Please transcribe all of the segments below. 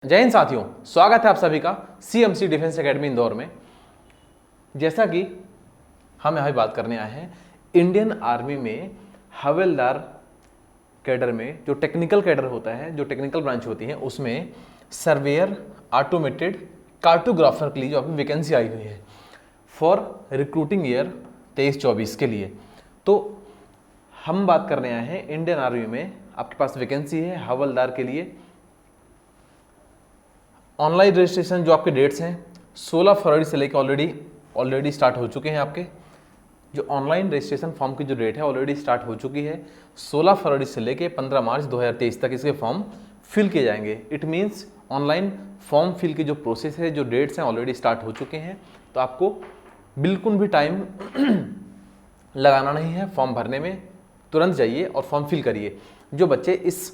जय हिंद साथियों, स्वागत है आप सभी का सीएमसी डिफेंस एकेडमी इंदौर में। जैसा कि हम यहाँ बात करने आए हैं इंडियन आर्मी में हवलदार कैडर में जो टेक्निकल कैडर होता है, जो टेक्निकल ब्रांच होती है, उसमें सर्वेयर ऑटोमेटेड कार्टोग्राफर के लिए जो आपकी वैकेंसी आई हुई है फॉर रिक्रूटिंग ईयर 23-24 के लिए। तो हम बात करने आए हैं इंडियन आर्मी में आपके पास वैकेंसी है हवलदार के लिए। ऑनलाइन रजिस्ट्रेशन जो आपके डेट्स हैं 16 फरवरी से लेकर ऑलरेडी स्टार्ट हो चुके हैं। आपके जो ऑनलाइन रजिस्ट्रेशन फॉर्म की जो डेट है ऑलरेडी स्टार्ट हो चुकी है। 16 फरवरी से लेकर 15 मार्च 2023 तक इसके फॉर्म फिल किए जाएंगे। It means online form fill की जो प्रोसेस है, जो डेट्स हैं ऑलरेडी स्टार्ट हो चुके हैं। तो आपको बिल्कुल भी टाइम लगाना नहीं है फॉर्म भरने में। तुरंत जाइए और फॉर्म फिल करिए जो बच्चे इस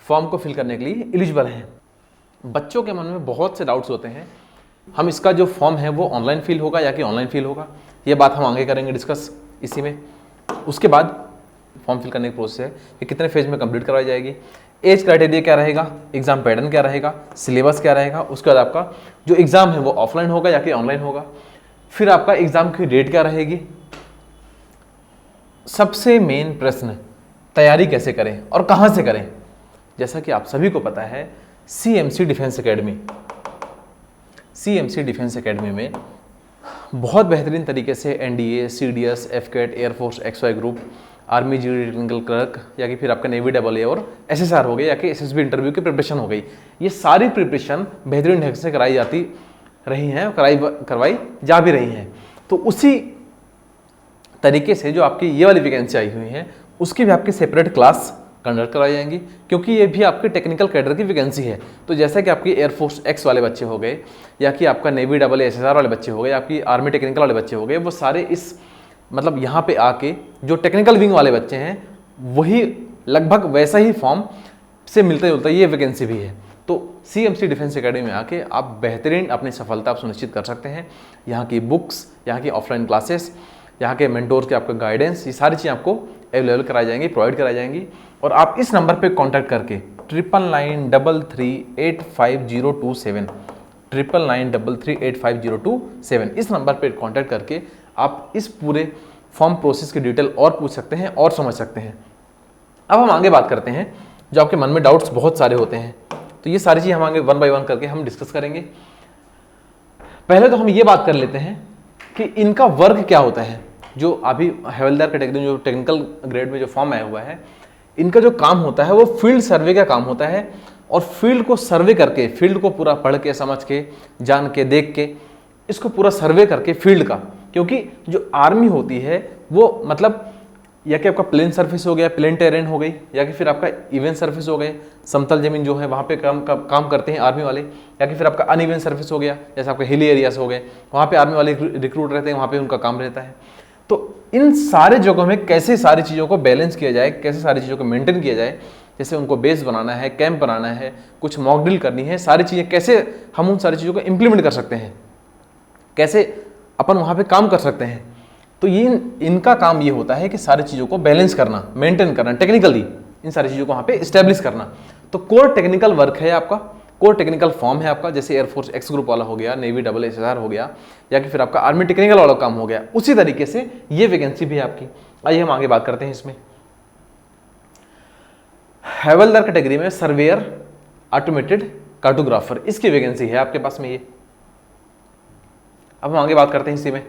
फॉर्म को फिल करने के लिए एलिजिबल हैं। बच्चों के मन में बहुत से डाउट्स होते हैं, हम इसका जो फॉर्म है वो ऑनलाइन फिल होगा या कि ऑनलाइन फिल होगा, ये बात हम आगे करेंगे डिस्कस इसी में। उसके बाद फॉर्म फिल करने की प्रोसेस है कि कितने फेज में कंप्लीट करवाई जाएगी, एज क्राइटेरिया क्या रहेगा, एग्जाम पैटर्न क्या रहेगा, सिलेबस क्या रहेगा। उसके बाद आपका जो एग्ज़ाम है वो ऑफलाइन होगा या कि ऑनलाइन होगा। फिर आपका एग्ज़ाम की डेट क्या रहेगी। सबसे मेन प्रश्न, तैयारी कैसे करें और कहाँ से करें। जैसा कि आप सभी को पता है सीएमसी डिफेंस एकेडमी में बहुत बेहतरीन तरीके से NDA, CDS, AFCAT, air force, XY group, army GD technical clerk या कि फिर आपका नेवी डबल ए और एसएसआर हो गई या कि एसएसबी इंटरव्यू की प्रिपरेशन हो गई। ये सारी प्रिपरेशन बेहतरीन ढंग से कराई जाती रही हैं, करवाई जा भी रही हैं। तो उसी तरीके से जो आपकी ये वाली वैकेंसी आई हुई है उसकी भी आपकी सेपरेट क्लास कंडक्ट कराई जाएंगी, क्योंकि ये भी आपके टेक्निकल कैडर की वैकेंसी है। तो जैसा कि आपकी एयरफोर्स एक्स वाले बच्चे हो गए या कि आपका नेवी डबल एसएसआर वाले बच्चे हो गए, आपकी आर्मी टेक्निकल वाले बच्चे हो गए, वो सारे इस मतलब यहाँ पे आके जो टेक्निकल विंग वाले बच्चे हैं वही लगभग वैसा ही फॉर्म से मिलता जुलता ये वैकेंसी भी है। तो सीएमसी डिफेंस एकेडमी में आके आप बेहतरीन अपनी सफलता आप सुनिश्चित कर सकते हैं। यहाँ की बुक्स, यहाँ की ऑफलाइन क्लासेस, यहाँ के मेंटोर्स के आपका गाइडेंस, ये सारी चीज़ें आपको अवेलेबल कराई जाएंगी, प्रोवाइड कराई जाएंगी। और आप इस नंबर पे कांटेक्ट करके 9993385027 9993385027 इस नंबर पे कांटेक्ट करके आप इस पूरे फॉर्म प्रोसेस की डिटेल और पूछ सकते हैं और समझ सकते हैं। अब हम आगे बात करते हैं, जो आपके मन में डाउट्स बहुत सारे होते हैं, तो ये सारी चीज़ हम आगे 1 बाय 1 करके हम डिस्कस करेंगे। पहले तो हम ये बात कर लेते हैं कि इनका वर्क क्या होता है। जो अभी हवलदार कैटेगरी जो टेक्निकल ग्रेड में जो फॉर्म आया हुआ है, इनका जो काम होता है वो फील्ड सर्वे का काम होता है। और फील्ड को सर्वे करके, फील्ड को पूरा पढ़ के, समझ के, जान के, देख के, इसको पूरा सर्वे करके फील्ड का, क्योंकि जो आर्मी होती है वो मतलब या कि आपका प्लेन सरफेस हो गया, प्लेन टेरेन हो गई, या कि फिर आपका इवन सरफेस हो गए, समतल जमीन जो है वहाँ पे काम करते हैं आर्मी वाले, या कि फिर आपका अनइवन सरफेस हो गया, जैसे आपके हिली एरियाज हो गए, वहाँ पे आर्मी वाले रिक्रूट रहते हैं, वहाँ पे उनका काम रहता है। तो इन सारे जगहों में कैसे सारी चीज़ों को बैलेंस किया जाए, कैसे सारी चीज़ों को मेंटेन किया जाए, जैसे उनको बेस बनाना है, कैंप बनाना है, कुछ मॉक ड्रिल करनी है, सारी चीज़ें कैसे हम उन सारी चीज़ों को इम्प्लीमेंट कर सकते हैं, कैसे अपन वहाँ पे काम कर सकते हैं। तो ये इनका काम ये होता है कि सारी चीज़ों को बैलेंस करना, मेंटेन करना, टेक्निकली इन सारी चीज़ों को वहाँ पे इस्टेब्लिश करना। तो कोर टेक्निकल वर्क है आपका, कोर टेक्निकल फॉर्म है आपका, जैसे एयरफोर्स एक्स ग्रुप वाला हो गया, नेवी डबल एसएसआर हो गया, या कि फिर आपका आर्मी टेक्निकल वाला काम हो गया। उसी तरीके से ये वैकेंसी भी है आपकी। आइए हम आगे बात करते हैं इसमें। हवलदार कैटेगरी में सर्वेयर ऑटोमेटेड कार्टोग्राफर, इसकी वैकेंसी है आपके पास में ये। अब हम आगे बात करते हैं इसी में।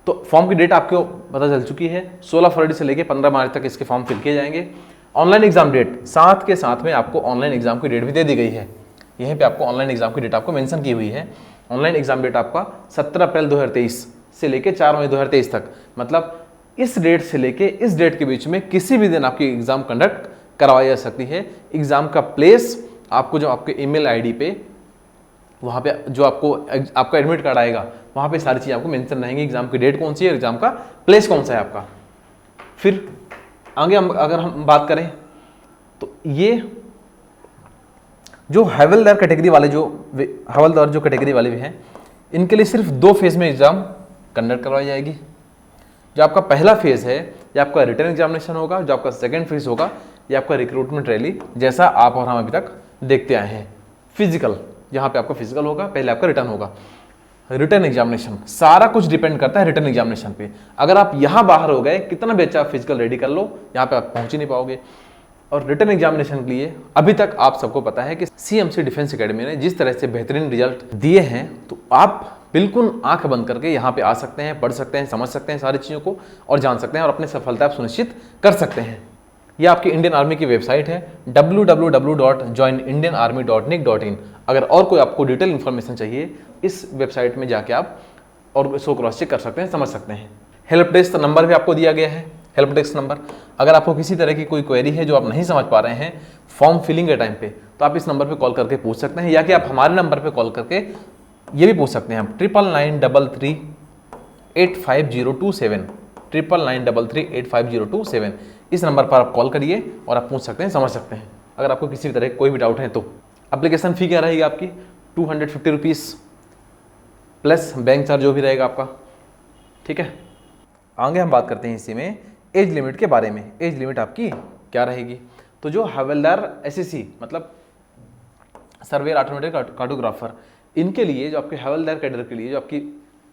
तो फॉर्म की डेट आपको पता चल चुकी है, 16 फरवरी से लेकर 15 मार्च तक इसके फॉर्म फिल किए जाएंगे। ऑनलाइन एग्जाम डेट साथ के साथ में आपको ऑनलाइन एग्जाम की डेट भी दे दी गई है। यहीं पे आपको ऑनलाइन एग्जाम की डेट आपको मेंशन की हुई है। ऑनलाइन एग्जाम डेट आपका 17 अप्रैल 2023 से लेकर 4 मई 2023 तक, मतलब इस डेट से लेके इस डेट के बीच में किसी भी दिन आपकी एग्जाम कंडक्ट करवाई जा सकती है। एग्जाम का प्लेस आपको जो आपके ईमेल आईडी पे, वहाँ पे जो आपका एडमिट कार्ड आएगा वहाँ पे सारी चीज़ आपको मेंशन रहेंगी। एग्जाम की डेट कौन सी है, एग्जाम का प्लेस कौन सा है आपका। फिर आगे अगर हम बात करें तो ये जो हवलदार कैटेगरी वाले हवलदार जो कैटेगरी वाले भी हैं, इनके लिए सिर्फ 2 फेज में एग्जाम कंडक्ट करवाई जाएगी। जो आपका पहला फेज है ये आपका रिटन एग्जामिनेशन होगा, जो आपका सेकंड फेज होगा ये आपका रिक्रूटमेंट रैली, जैसा आप और हम अभी तक देखते आए हैं। फिजिकल, यहाँ पे आपका फिजिकल होगा, पहले आपका रिटर्न होगा। रिटर्न एग्जामिनेशन, सारा कुछ डिपेंड करता है रिटर्न एग्जामिनेशन पे। अगर आप यहाँ बाहर हो गए, कितना भी अच्छा आप फिजिकल रेडी कर लो, यहाँ पे आप पहुंच ही नहीं पाओगे। और रिटर्न एग्जामिनेशन के लिए अभी तक आप सबको पता है कि CMC डिफेंस एकेडमी ने जिस तरह से बेहतरीन रिजल्ट दिए हैं, तो आप बिल्कुल आंख बंद करके यहाँ पे आ सकते हैं, पढ़ सकते हैं, समझ सकते हैं सारी चीज़ों को और जान सकते हैं और अपनी सफलता आप सुनिश्चित कर सकते हैं। यह आपकी इंडियन आर्मी की वेबसाइट है www.joinindianarmy.nic.in। अगर और कोई आपको डिटेल इन्फॉर्मेशन चाहिए, इस वेबसाइट में जाके आप और इसको क्रॉस चेक कर सकते हैं, समझ सकते हैं। हेल्प डेस्क नंबर भी आपको दिया गया है, हेल्प डेस्क नंबर। अगर आपको किसी तरह की कोई क्वेरी है जो आप नहीं समझ पा रहे हैं फॉर्म फिलिंग के टाइम पे, तो आप इस नंबर पे कॉल करके पूछ सकते हैं, या कि आप हमारे नंबर पे कॉल करके ये भी पूछ सकते हैं आप 9993385027 9993385027। इस नंबर पर आप कॉल करिए और आप पूछ सकते हैं, समझ सकते हैं अगर आपको किसी भी तरह कोई भी डाउट है तो। एप्लीकेशन फ़ी क्या रहेगी आपकी 250 रुपीज़ प्लस बैंक चार्ज जो भी रहेगा आपका, ठीक है। आगे हम बात करते हैं इसी में एज लिमिट के बारे में। एज लिमिट आपकी क्या रहेगी, तो जो हवलदार SSC मतलब सर्वेयर ऑटोमेटिक कार्टोग्राफर, इनके लिए जो आपके हवलदार कैडर के लिए जो आपकी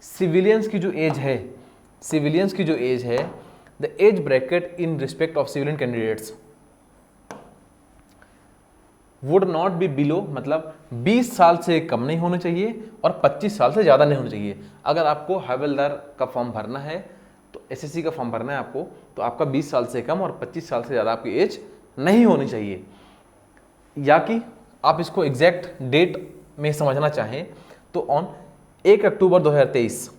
सिविलियंस की जो एज है, the age bracket in respect of civilian candidates would not be below, मतलब 20 साल से कम नहीं होने चाहिए और 25 साल से ज़्यादा नहीं होने चाहिए। अगर आपको हवलदार का फॉर्म भरना है, तो SSC का फॉर्म भरना है आपको, तो आपका 20 साल से कम और 25 साल से ज़्यादा आपकी एज नहीं होनी चाहिए। या कि आप इसको एग्जैक्ट डेट में समझना चाहें तो ऑन 1 अक्टूबर 2023,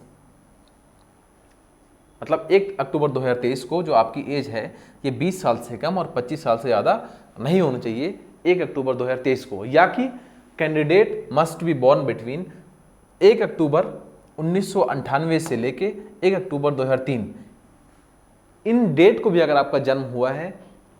मतलब 1 अक्टूबर 2023 को जो आपकी एज है ये 20 साल से कम और 25 साल से ज़्यादा नहीं होनी चाहिए 1 अक्टूबर 2023 को। या कि candidate must be born between 1 अक्टूबर 1998 से लेके 1 अक्टूबर 2003, इन डेट को भी अगर आपका जन्म हुआ है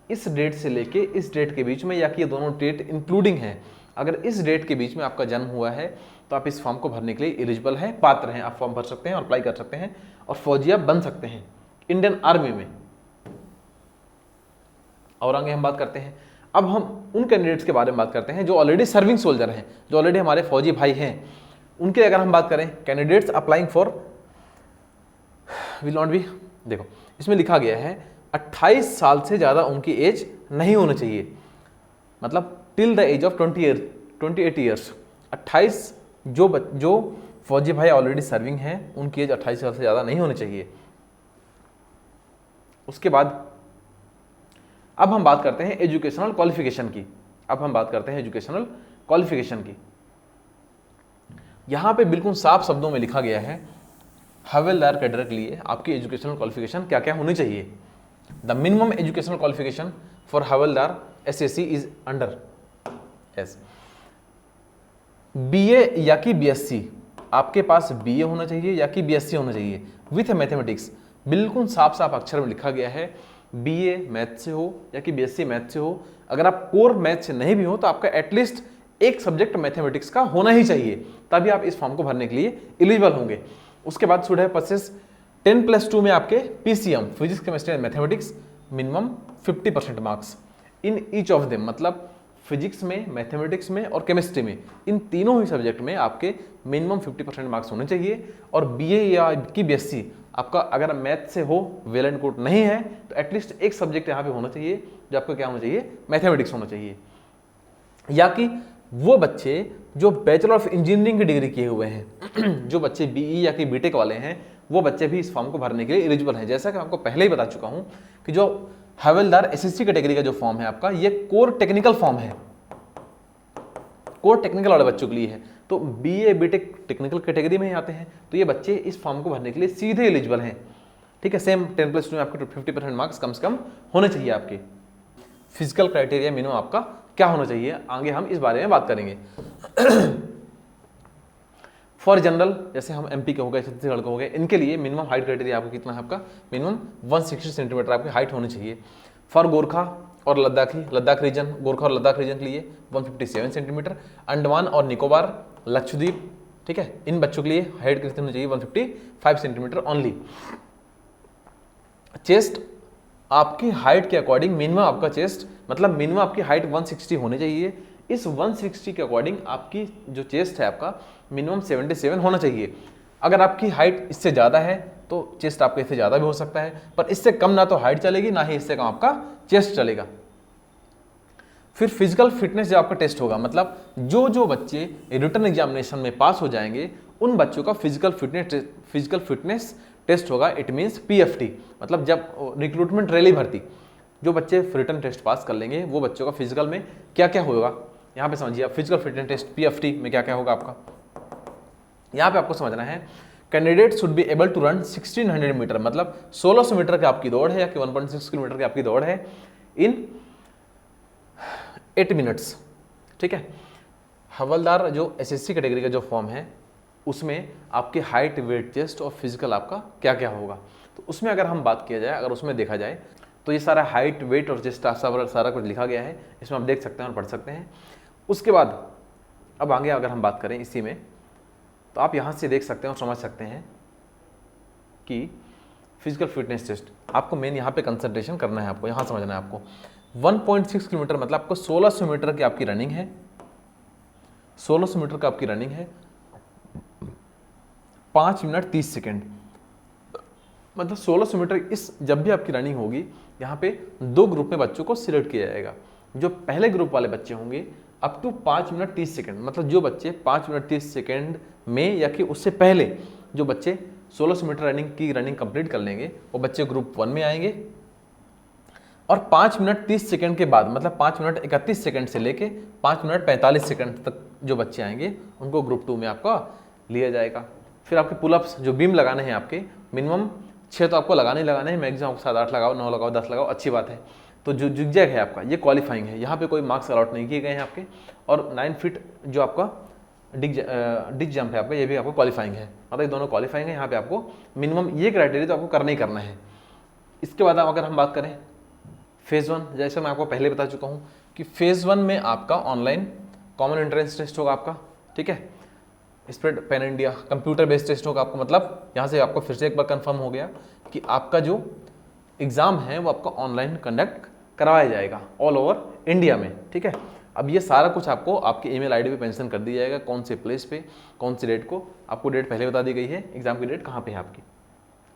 इस डेट से लेके इस डेट के बीच में, या कि ये दोनों डेट इंक्लूडिंग है, अगर इस डेट के बीच में आपका जन्म हुआ है तो आप इस फॉर्म को भरने के लिए एलिजिबल हैं, पात्र हैं, आप फॉर्म भर सकते हैं और अप्लाई कर सकते हैं और फौजी आप बन सकते हैं इंडियन आर्मी में। और आगे हम बात करते हैं, अब हम उन कैंडिडेट्स के बारे में बात करते हैं जो ऑलरेडी सर्विंग सोल्जर हैं, जो ऑलरेडी हमारे फौजी भाई हैं। उनके अगर हम बात करें, candidates applying for will not be, देखो इसमें लिखा गया है 28 साल से ज़्यादा उनकी एज नहीं होनी चाहिए, मतलब till the age of 28 years. 28 जो फौजी भाई ऑलरेडी सर्विंग हैं उनकी एज 28 साल से ज़्यादा नहीं होनी चाहिए। उसके बाद अब हम बात करते हैं एजुकेशनल क्वालिफिकेशन की। यहां पे बिल्कुल साफ शब्दों में लिखा गया है हवलदार कैडर के लिए आपकी एजुकेशनल क्वालिफिकेशन क्या क्या होनी चाहिए। The minimum educational qualification for havildar SSC is under S BA या कि BSc, आपके पास BA होना चाहिए या कि BSc होना चाहिए विथ मैथमेटिक्स। बिल्कुल साफ साफ अक्षर में लिखा गया है BA मैथ से हो या कि BSc मैथ से हो। अगर आप कोर मैथ से नहीं भी हो तो आपका एटलीस्ट एक सब्जेक्ट मैथमेटिक्स का होना ही चाहिए, तभी आप इस फॉर्म को भरने के लिए एलिजिबल होंगे। उसके बाद शुड हैव पसेस 10+2 में आपके PCM physics chemistry and mathematics minimum 50% marks in each of them, मतलब फिजिक्स में, मैथमेटिक्स में और केमिस्ट्री में, इन तीनों ही सब्जेक्ट में आपके मिनिमम 50% मार्क्स होने चाहिए। और BA या कि BSc आपका अगर मैथ से हो, वेल एंड गुड, नहीं है तो एटलीस्ट एक सब्जेक्ट यहाँ पे होना चाहिए जो आपको क्या होना चाहिए, मैथमेटिक्स होना चाहिए। या कि वो बच्चे जो बैचलर ऑफ इंजीनियरिंग की डिग्री किए हुए हैं जो बच्चे BE या कि BTech वाले हैं, वो बच्चे भी इस फॉर्म को भरने के लिए एलिजिबल हैं। जैसा कि आपको पहले ही बता चुका हूं कि जो हवलदार SSC कैटेगरी का जो फॉर्म है आपका, ये कोर टेक्निकल फॉर्म है, कोर टेक्निकल वाले बच्चों के लिए है। तो BA BTech टेक्निकल कैटेगरी में ही आते हैं, तो ये बच्चे इस फॉर्म को भरने के लिए सीधे एलिजिबल हैं, ठीक है। सेम 10+2 में आपके 50% मार्क्स कम से कम होने चाहिए आपके। फिजिकल क्राइटेरिया मिनिमम आपका क्या होना चाहिए, आगे हम इस बारे में बात करेंगे। फॉर जनरल, जैसे हम MP के हो गए, छत्तीसगढ़ के हो गए, इनके लिए मिनिमम हाइट क्राइटेरिया आपको कितना है, आपका मिनिमम 160 सेंटीमीटर आपकी हाइट होनी चाहिए। फॉर गोरखा और लद्दाख रीजन, गोरखा और लद्दाख रीजन के लिए 157 सेंटीमीटर। अंडमान और निकोबार, लक्षद्वीप, ठीक है, इन बच्चों के लिए हाइट कितनी होनी चाहिए, 155 सेंटीमीटर ओनली। चेस्ट आपकी हाइट के अकॉर्डिंग मिनिमम आपका चेस्ट, मतलब मिनिमम आपकी हाइट 160 होनी चाहिए। इस 160 के अकॉर्डिंग आपकी जो चेस्ट है आपका मिनिमम 77 होना चाहिए। अगर आपकी हाइट इससे ज़्यादा है तो चेस्ट आपका इससे ज़्यादा भी हो सकता है, पर इससे कम ना तो हाइट चलेगी ना ही इससे कम आपका चेस्ट चलेगा। फिर फिजिकल फिटनेस जो आपका टेस्ट होगा, मतलब जो बच्चे रिटन एग्जामिनेशन में पास हो जाएंगे उन बच्चों का फिजिकल फिटनेस टेस्ट होगा। इट मीन्स PFT, मतलब जब रिक्रूटमेंट रैली भर्ती जो बच्चे रिटन टेस्ट पास कर लेंगे वो बच्चों का फिजिकल में क्या क्या होगा, यहाँ पे समझिए आप। फिजिकल फिटनेस टेस्ट PFT में क्या क्या होगा आपका, यहाँ पे आपको समझना है। Candidate should be able to run 1600 metre, मतलब 1600 मीटर की आपकी दौड़ है या कि 1.6 किलोमीटर की आपकी दौड़ है इन 8 मिनट्स, ठीक है। हवलदार जो SSC कैटेगरी का जो फॉर्म है उसमें आपकी हाइट, वेट, चेस्ट और फिजिकल आपका क्या क्या होगा, तो उसमें अगर हम बात किया जाए, अगर उसमें देखा जाए तो ये सारा हाइट, वेट और चेस्ट सारा कुछ लिखा गया है, इसमें आप देख सकते हैं और पढ़ सकते हैं। उसके बाद अब आगे अगर हम बात करें इसी में, तो आप यहाँ से देख सकते हैं और समझ सकते हैं कि फिजिकल फिटनेस टेस्ट आपको मेन यहाँ पे कंसंट्रेशन करना है, आपको यहाँ समझना है। आपको 1.6 किलोमीटर मतलब आपको 1600 मीटर की आपकी रनिंग है, 1600 मीटर का आपकी रनिंग है 5 मिनट 30 सेकेंड, मतलब 1600 मीटर। इस जब भी आपकी रनिंग होगी यहाँ पे 2 ग्रुप में बच्चों को सिलेक्ट किया जाएगा। जो पहले ग्रुप वाले बच्चे होंगे अप टू 5 मिनट 30 सेकेंड, मतलब जो बच्चे 5 मिनट 30 सेकेंड में या कि उससे पहले जो बच्चे 1600 मीटर रनिंग कंप्लीट कर लेंगे वो बच्चे ग्रुप 1 में आएंगे। और 5 मिनट 30 सेकेंड के बाद, मतलब 5 मिनट 31 सेकेंड से लेके 5 मिनट 45 सेकेंड तक जो बच्चे आएंगे उनको ग्रुप 2 में आपका लिया जाएगा। फिर आपके पुलअप्स जो बीम लगाने हैं आपके मिनिमम 6 तो आपको लगाने हैं, मैक्सिमम 7 8 लगाओ, 9 लगाओ, 10 लगाओ, अच्छी बात है। तो जो जिगजैग है आपका ये क्वालिफाइंग है, यहाँ पे कोई मार्क्स अलॉट नहीं किए गए हैं आपके। और 9 फीट जो आपका डिग जंप है आपका, ये भी आपको क्वालिफाइंग है, मतलब ये दोनों क्वालिफाइंग है। यहाँ पे आपको मिनिमम ये क्राइटेरिया तो आपको करना ही करना है। इसके बाद अगर हम बात करें फेज़ 1, जैसे मैं आपको पहले बता चुका हूँ कि फेज़ 1 में आपका ऑनलाइन कॉमन एंट्रेंस टेस्ट होगा आपका, ठीक है। Spread pan India computer based test होगा आपको, मतलब यहाँ से आपको फिर से एक बार कंफर्म हो गया कि आपका जो एग्ज़ाम है वो आपका ऑनलाइन कंडक्ट करवाया जाएगा ऑल ओवर इंडिया में, ठीक है। अब ये सारा कुछ आपको आपके ईमेल आईडी पे मेंशन कर दिया जाएगा, कौन से प्लेस पे, कौन सी डेट को। आपको डेट पहले बता दी गई है, एग्ज़ाम की डेट कहाँ पे है आपकी।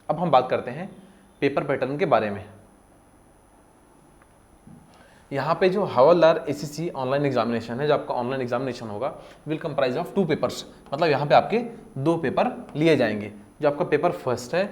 अब हम बात करते हैं पेपर पैटर्न के बारे में। यहाँ पे जो हवलदार SSC ऑनलाइन एग्जामिनेशन है, जो आपका ऑनलाइन एग्जामिनेशन होगा विल कंप्राइज ऑफ 2 पेपर्स, मतलब यहाँ पे आपके 2 पेपर लिए जाएंगे। जो आपका पेपर फर्स्ट है,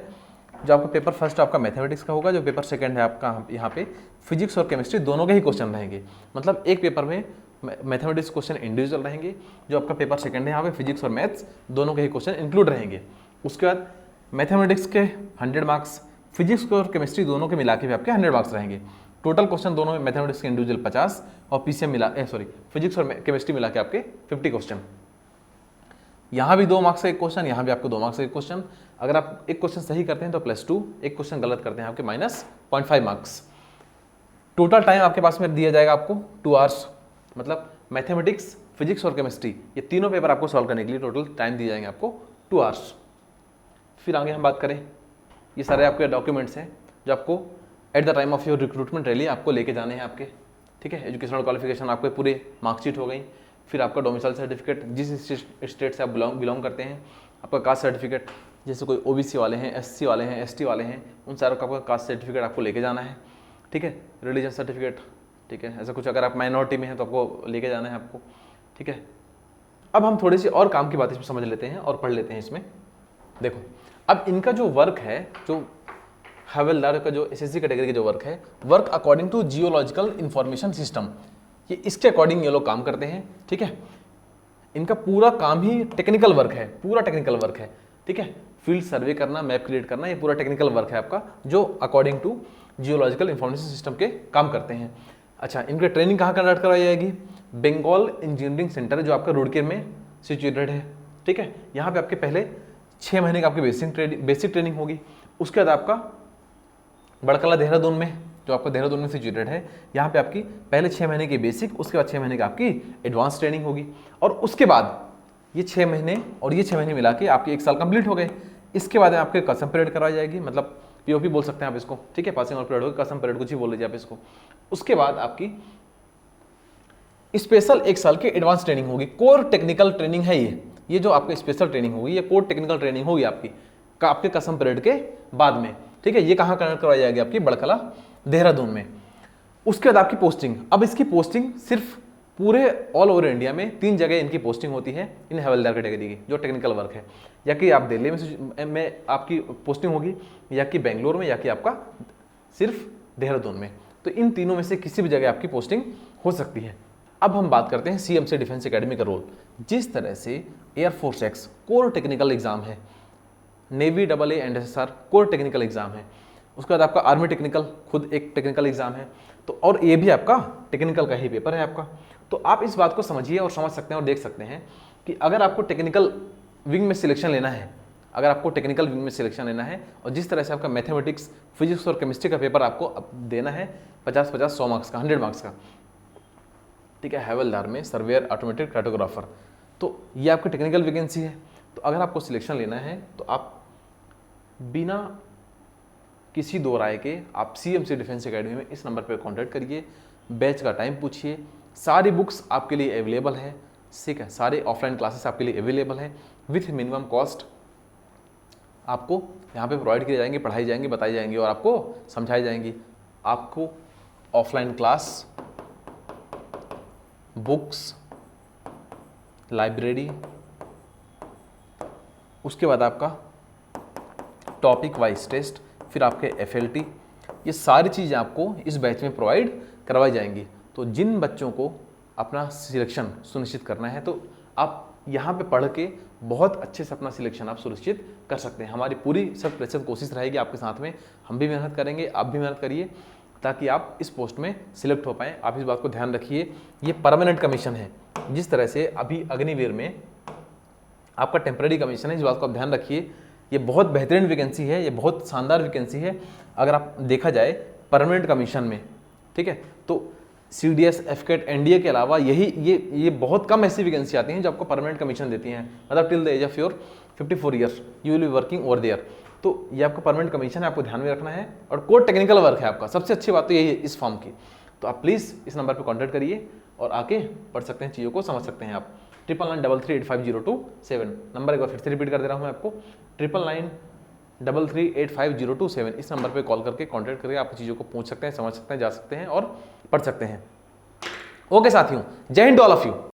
जो आपका पेपर फर्स्ट आपका मैथमेटिक्स का होगा, जो पेपर सेकंड है आपका यहाँ पे फिजिक्स और केमिस्ट्री दोनों के ही क्वेश्चन रहेंगे। मतलब एक पेपर में मैथमेटिक्स क्वेश्चन इंडिविजुअल रहेंगे, जो आपका पेपर सेकंड है यहाँ पे फिजिक्स और मैथ्स दोनों के ही क्वेश्चन इंक्लूड रहेंगे। उसके बाद मैथमेटिक्स के 100 मार्क्स, फिजिक्स और केमिस्ट्री दोनों के मिला के भी आपके 100 मार्क्स रहेंगे। टोटल क्वेश्चन दोनों में मैथमेटिक्स के इंडिविजुअल 50 और फिजिक्स और केमिस्ट्री मिला के आपके 50 क्वेश्चन। यहाँ भी 2 मार्क्स का एक क्वेश्चन, यहाँ भी आपको 2 मार्क्स का एक क्वेश्चन। अगर आप एक क्वेश्चन सही करते हैं तो +2, एक क्वेश्चन गलत करते हैं आपके -0.5 मार्क्स। टोटल टाइम आपके पास में दिया जाएगा आपको 2 आवर्स, मतलब मैथमेटिक्स, फिजिक्स और केमिस्ट्री ये तीनों पेपर आपको सॉल्व करने के लिए टोटल टाइम दिए जाएंगे आपको 2 आवर्स। फिर आगे हम बात करें, ये सारे आपके डॉक्यूमेंट्स हैं जो आपको at the time of your recruitment rally आपको लेके जाने हैं आपके, ठीक है। एजुकेशनल क्वालिफिकेशन आपके पूरे मार्कशीट हो गई। फिर आपका डोमिसाइल सर्टिफिकेट, जिस स्टेट से आप बिलोंग करते हैं, आपका कास्ट सर्टिफिकेट, जैसे कोई OBC वाले हैं, SC वाले हैं, ST वाले हैं, उन सारों का आपका कास्ट सर्टिफिकेट आपको लेके जाना है, ठीक है। रिलीजन सर्टिफिकेट, ठीक है, ऐसा कुछ अगर आप माइनॉरिटी में हैं तो आपको लेके जाना है आपको, ठीक है। अब हम थोड़ी सी और काम की बात इसमें समझ लेते हैं और पढ़ लेते हैं इसमें। देखो अब इनका जो वर्क है, जो हवलदार का जो SSC कैटेगरी का जो वर्क है, work according to geological information system, ये इसके अकॉर्डिंग ये लोग काम करते हैं, ठीक है। इनका पूरा काम ही टेक्निकल वर्क है, पूरा टेक्निकल वर्क है, ठीक है। फील्ड सर्वे करना, मैप क्रिएट करना, ये पूरा टेक्निकल वर्क है आपका, जो according to geological information system के काम करते हैं। अच्छा, इनकी ट्रेनिंग कहाँ कंडक्ट करवाई जाएगी? बंगाल इंजीनियरिंग सेंटर जो आपका रुड़की में सिचुएटेड है, ठीक है। यहाँ पे आपके पहले 6 महीने का आपकी बेसिक ट्रेनिंग होगी। उसके बाद आपका बड़कला देहरादून में, जो आपका देहरादून में सिचुएटेड है, यहाँ पे आपकी पहले 6 महीने की बेसिक, उसके बाद 6 महीने की आपकी एडवांस ट्रेनिंग होगी। और उसके बाद ये 6 महीने और ये 6 महीने मिला के आपके 1 साल कंप्लीट हो गए। इसके बाद आपके कसम परेड करवाई जाएगी, मतलब POP बोल सकते हैं आप इसको, ठीक है। पासिंग आउट परेड होगी, कसम परेड कुछ ही बोल लीजिए आप इसको। उसके बाद आपकी स्पेशल 1 साल की एडवांस ट्रेनिंग होगी, कोर टेक्निकल ट्रेनिंग है ये जो आपका स्पेशल ट्रेनिंग होगी, ये कोर टेक्निकल ट्रेनिंग होगी आपके कसम परेड के बाद में, ठीक है। ये कहाँ कंडक्ट करवाई जाएगी? आपकी बड़कला देहरादून में। उसके बाद आपकी पोस्टिंग, अब इसकी पोस्टिंग सिर्फ पूरे ऑल ओवर इंडिया में 3 जगह इनकी पोस्टिंग होती है इन हवलदार कैटेगरी की जो टेक्निकल वर्क है, या कि आप दिल्ली में आपकी पोस्टिंग होगी, या कि बेंगलोर में, या कि आपका सिर्फ देहरादून में। तो इन तीनों में से किसी भी जगह आपकी पोस्टिंग हो सकती है। अब हम बात करते हैं CMC डिफेंस एकेडमी का रोल। जिस तरह से air force X core technical exam है, navy AA and SSR core technical exam है, उसके बाद आपका आर्मी टेक्निकल खुद एक टेक्निकल एग्जाम है, तो और ये भी आपका टेक्निकल का ही पेपर है आपका। तो आप इस बात को समझिए और समझ सकते हैं और देख सकते हैं कि अगर आपको टेक्निकल विंग में सिलेक्शन लेना है, अगर आपको टेक्निकल विंग में सिलेक्शन लेना है, और जिस तरह से आपका मैथमेटिक्स, फिजिक्स और केमिस्ट्री का पेपर आपको देना है 50-50, 100 मार्क्स का, 100 मार्क्स का, ठीक है, हवलदार में सर्वेयर, ऑटोमेटेड कार्टोग्राफर, तो ये आपकी टेक्निकल वैकेंसी है। तो अगर आपको सिलेक्शन लेना है तो आप बिना किसी दो राय के आप CMC डिफेंस एकेडमी में इस नंबर पर कॉन्टैक्ट करिए, बैच का टाइम पूछिए, सारी बुक्स आपके लिए अवेलेबल है, ठीक है, सारे ऑफलाइन क्लासेस आपके लिए अवेलेबल है विथ मिनिमम कॉस्ट आपको यहाँ पे प्रोवाइड किए जाएंगे, पढ़ाई जाएंगी, बताई जाएंगी और आपको समझाई जाएंगी। आपको ऑफलाइन क्लास, बुक्स, लाइब्रेरी, उसके बाद आपका टॉपिक वाइज टेस्ट, फिर आपके FLT, ये सारी चीज़ें आपको इस बैच में प्रोवाइड करवाई जाएंगी। तो जिन बच्चों को अपना सिलेक्शन सुनिश्चित करना है तो आप यहाँ पे पढ़ के बहुत अच्छे से अपना सिलेक्शन आप सुनिश्चित कर सकते हैं। हमारी पूरी 100% कोशिश रहेगी आपके साथ में, हम भी मेहनत करेंगे, आप भी मेहनत करिए ताकि आप इस पोस्ट में सिलेक्ट हो पाएँ। आप इस बात को ध्यान रखिए, ये परमानेंट कमीशन है, जिस तरह से अभी अग्निवीर में आपका टेम्परेरी कमीशन है, इस बात को आप ध्यान रखिए। ये बहुत बेहतरीन वैकेंसी है, ये बहुत शानदार वैकेंसी है अगर आप देखा जाए परमानेंट कमीशन में, ठीक है। तो CDS, FCAT, NDA के अलावा ये बहुत कम ऐसी वैकेंसी आती हैं जो आपको परमानेंट कमीशन देती हैं, मतलब till the age of your 54 years you will be working over there. तो ये आपका परमानेंट कमीशन है, आपको ध्यान में रखना है, और कोर टेक्निकल वर्क है आपका। सबसे अच्छी बात तो यही है इस फॉर्म की। तो आप प्लीज़ इस नंबर पर कॉन्टैक्ट करिए और आके पढ़ सकते हैं, चीज़ों को समझ सकते हैं आप। 9993385027 नंबर एक बार फिर से रिपीट कर दे रहा हूँ मैं आपको, 9993385027 इस नंबर पे कॉल करके कांटेक्ट करके आप चीज़ों को पूछ सकते हैं, समझ सकते हैं, जा सकते हैं और पढ़ सकते हैं। ओके साथियों, Jai Hind to all of you.